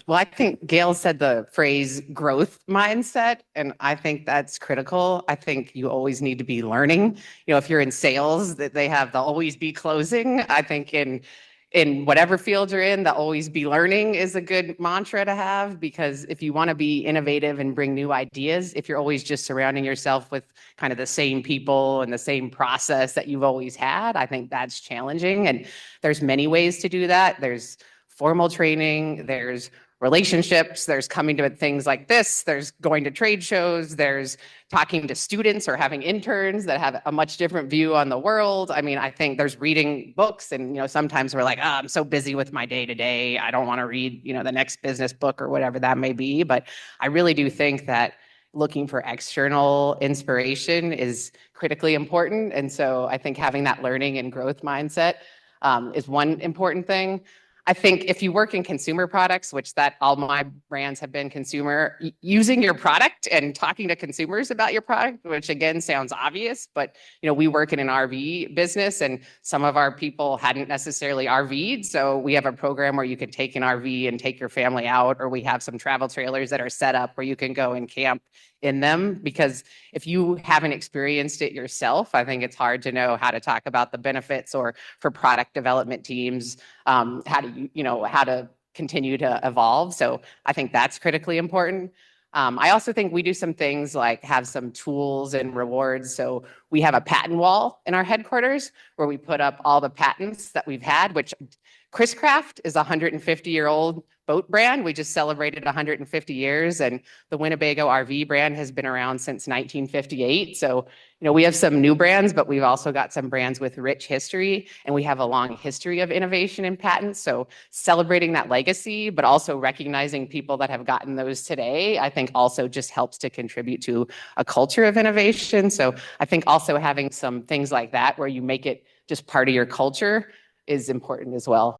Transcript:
Well, I think Gail said the phrase growth mindset, and I think that's critical. I think you always need to be learning. If you're in sales, that they have the always be closing. I think in whatever field you're in, the always be learning is a good mantra to have, because if you want to be innovative and bring new ideas, if you're always just surrounding yourself with kind of the same people and the same process that you've always had, I think that's challenging. And there's many ways to do that. There's formal training, there's relationships, there's coming to things like this, there's going to trade shows, there's talking to students or having interns that have a much different view on the world. I mean, I think there's reading books, and sometimes we're like, oh, I'm so busy with my day to day, I don't want to read the next business book or whatever that may be. But I really do think that looking for external inspiration is critically important. And so I think having that learning and growth mindset is one important thing. I think if you work in consumer products, which that all my brands have been consumer, using your product and talking to consumers about your product, which again sounds obvious, but we work in an RV business and some of our people hadn't necessarily RV'd. So we have a program where you can take an RV and take your family out, or we have some travel trailers that are set up where you can go and camp in them, because if you haven't experienced it yourself, I think it's hard to know how to talk about the benefits, or for product development teams, how to continue to evolve. So I think that's critically important. I also think we do some things like have some tools and rewards. So we have a patent wall in our headquarters where we put up all the patents that we've had, which Chris Craft is a 150-year-old boat brand. We just celebrated 150 years, and the Winnebago RV brand has been around since 1958. So, we have some new brands, but we've also got some brands with rich history, and we have a long history of innovation and patents. So celebrating that legacy, but also recognizing people that have gotten those today, I think also just helps to contribute to a culture of innovation. So I think also having some things like that where you make it just part of your culture is important as well.